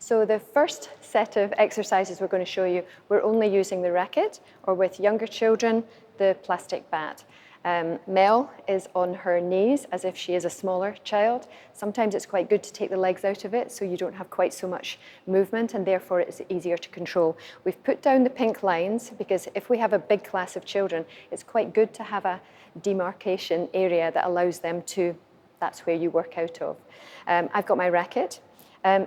So the first set of exercises we're going to show you, we're only using the racket, or with younger children, the plastic bat. Mel is on her knees as if she is a smaller child. Sometimes it's quite good to take the legs out of it so you don't have quite so much movement, and therefore it's easier to control. We've put down the pink lines because if we have a big class of children, it's quite good to have a demarcation area that allows them to, that's where you work out of. I've got my racket.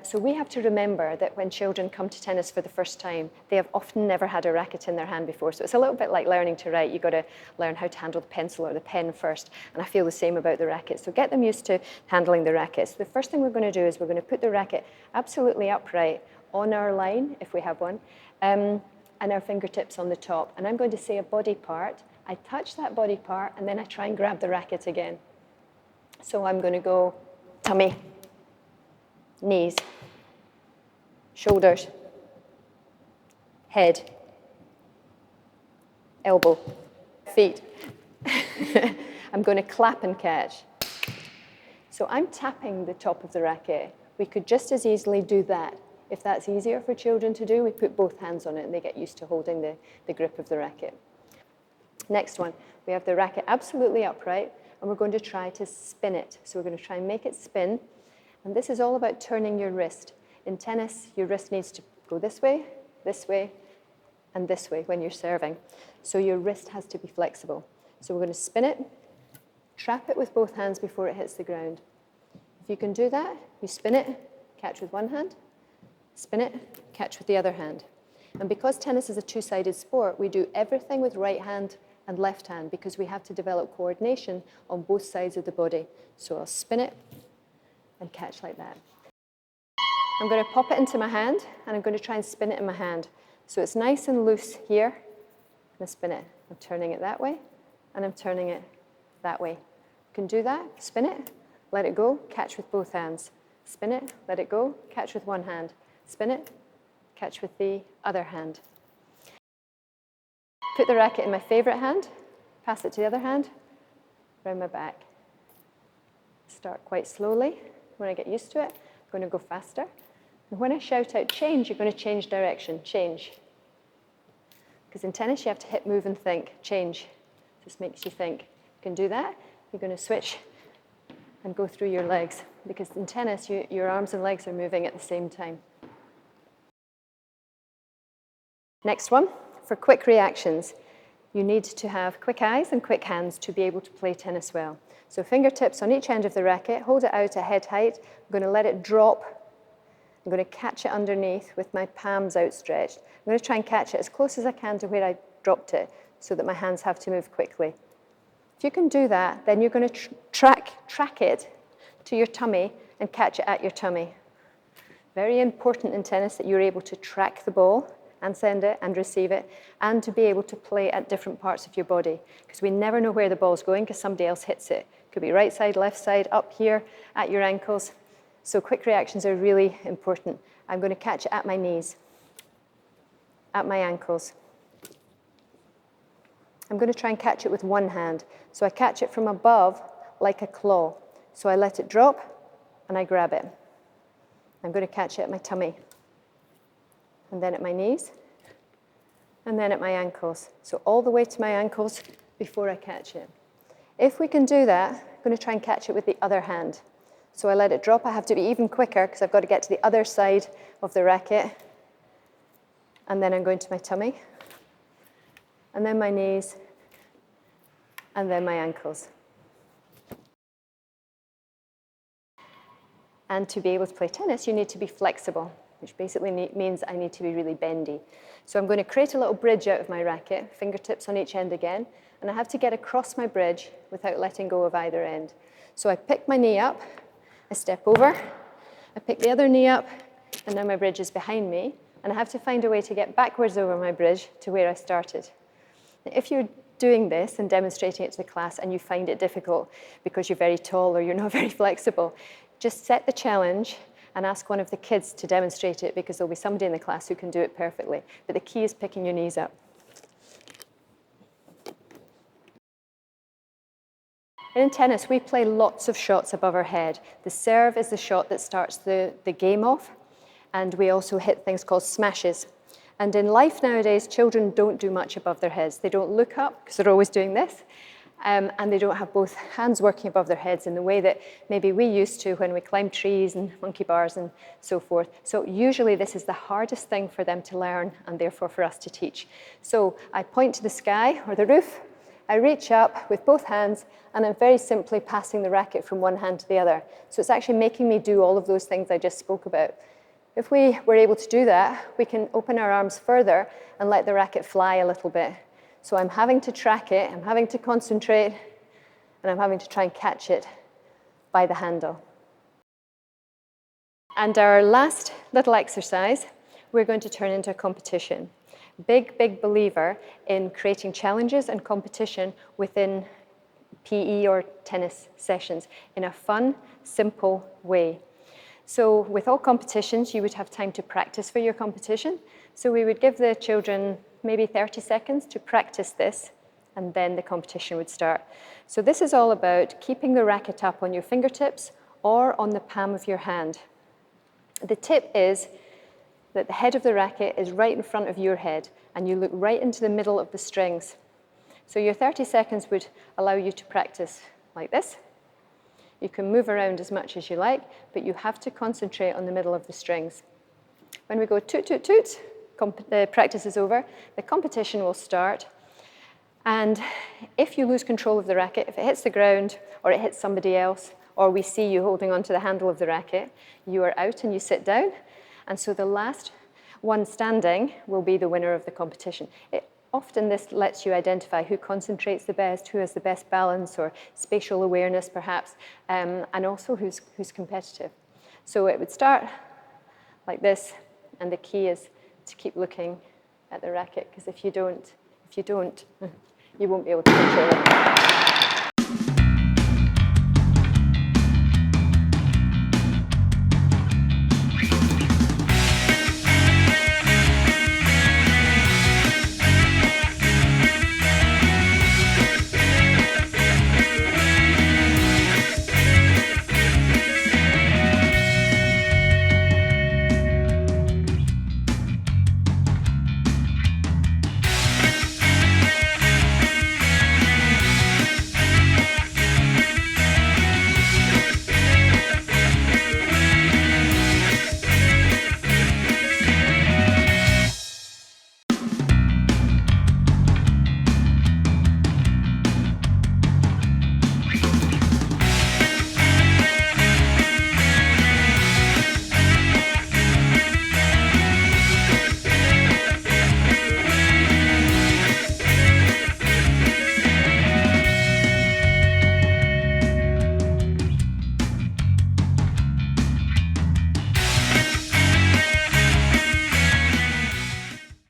So we have to remember that when children come to tennis for the first time, they have often never had a racket in their hand before. So it's a little bit like learning to write. You've got to learn how to handle the pencil or the pen first. And I feel the same about the racket. So get them used to handling the racket. So the first thing we're going to do is we're going to put the racket absolutely upright on our line, if we have one, and our fingertips on the top. And I'm going to say a body part. I touch that body part, and then I try and grab the racket again. So I'm going to go tummy, knees, shoulders, head, elbow, feet. I'm going to clap and catch. So I'm tapping the top of the racket. We could just as easily do that. If that's easier for children to do, we put both hands on it and they get used to holding the grip of the racket. Next one, we have the racket absolutely upright, and we're going to try to spin it. So we're going to try and make it spin. And this is all about turning your wrist. In tennis, your wrist needs to go this way, and this way when you're serving. So your wrist has to be flexible. So we're going to spin it, trap it with both hands before it hits the ground. If you can do that, you spin it, catch with one hand, spin it, catch with the other hand. And because tennis is a two-sided sport, we do everything with right hand and left hand because we have to develop coordination on both sides of the body. So I'll spin it and catch like that. I'm going to pop it into my hand, and I'm going to try and spin it in my hand. So it's nice and loose here, and I spin it. I'm turning it that way, and I'm turning it that way. You can do that, spin it, let it go, catch with both hands. Spin it, let it go, catch with one hand. Spin it, catch with the other hand. Put the racket in my favorite hand, pass it to the other hand, round my back. Start quite slowly. When I get used to it, I'm going to go faster. And when I shout out change, you're going to change direction, change. Because in tennis, you have to hit, move, and think. Change. Just makes you think. You can do that. You're going to switch and go through your legs. Because in tennis, your arms and legs are moving at the same time. Next one, for quick reactions. You need to have quick eyes and quick hands to be able to play tennis well. So fingertips on each end of the racket, hold it out at head height. I'm going to let it drop. I'm going to catch it underneath with my palms outstretched. I'm going to try and catch it as close as I can to where I dropped it so that my hands have to move quickly. If you can do that, then you're going to track it to your tummy and catch it at your tummy. Very important in tennis that you're able to track the ball and send it and receive it, and to be able to play at different parts of your body, because we never know where the ball's going because somebody else hits it. It could be right side, left side, up here, at your ankles. So quick reactions are really important. I'm going to catch it at my knees, at my ankles. I'm going to try and catch it with one hand. So I catch it from above like a claw. So I let it drop and I grab it. I'm going to catch it at my tummy, and then at my knees, and then at my ankles. So all the way to my ankles before I catch it. If we can do that, I'm going to try and catch it with the other hand. So I let it drop. I have to be even quicker because I've got to get to the other side of the racket. And then I'm going to my tummy, and then my knees, and then my ankles. And to be able to play tennis, you need to be flexible, which basically means I need to be really bendy. So I'm going to create a little bridge out of my racket, fingertips on each end again, and I have to get across my bridge without letting go of either end. So I pick my knee up, I step over, I pick the other knee up, and now my bridge is behind me, and I have to find a way to get backwards over my bridge to where I started. Now, if you're doing this and demonstrating it to the class and you find it difficult because you're very tall or you're not very flexible, just set the challenge and ask one of the kids to demonstrate it, because there'll be somebody in the class who can do it perfectly. But the key is picking your knees up. In tennis, we play lots of shots above our head. The serve is the shot that starts the game off. And we also hit things called smashes. And in life nowadays, children don't do much above their heads. They don't look up because they're always doing this. And they don't have both hands working above their heads in the way that maybe we used to when we climbed trees and monkey bars and so forth. So usually this is the hardest thing for them to learn and therefore for us to teach. So I point to the sky or the roof, I reach up with both hands, and I'm very simply passing the racket from one hand to the other. So it's actually making me do all of those things I just spoke about. If we were able to do that, we can open our arms further and let the racket fly a little bit. So I'm having to track it, I'm having to concentrate, and I'm having to try and catch it by the handle. And our last little exercise, we're going to turn into a competition. Big believer in creating challenges and competition within PE or tennis sessions in a fun, simple way. So with all competitions, you would have time to practice for your competition. So we would give the children maybe 30 seconds to practice this, and then the competition would start. So this is all about keeping the racket up on your fingertips or on the palm of your hand. The tip is that the head of the racket is right in front of your head, and you look right into the middle of the strings. So your 30 seconds would allow you to practice like this. You can move around as much as you like, but you have to concentrate on the middle of the strings. When we go toot, toot, toot, the practice is over, the competition will start. And if you lose control of the racket, if it hits the ground or it hits somebody else, or we see you holding onto the handle of the racket, you are out and you sit down. And so the last one standing will be the winner of the competition. Often this lets you identify who concentrates the best, who has the best balance or spatial awareness perhaps, and also who's competitive. So it would start like this, and the key is to keep looking at the racket, because if you don't, you won't be able to control it.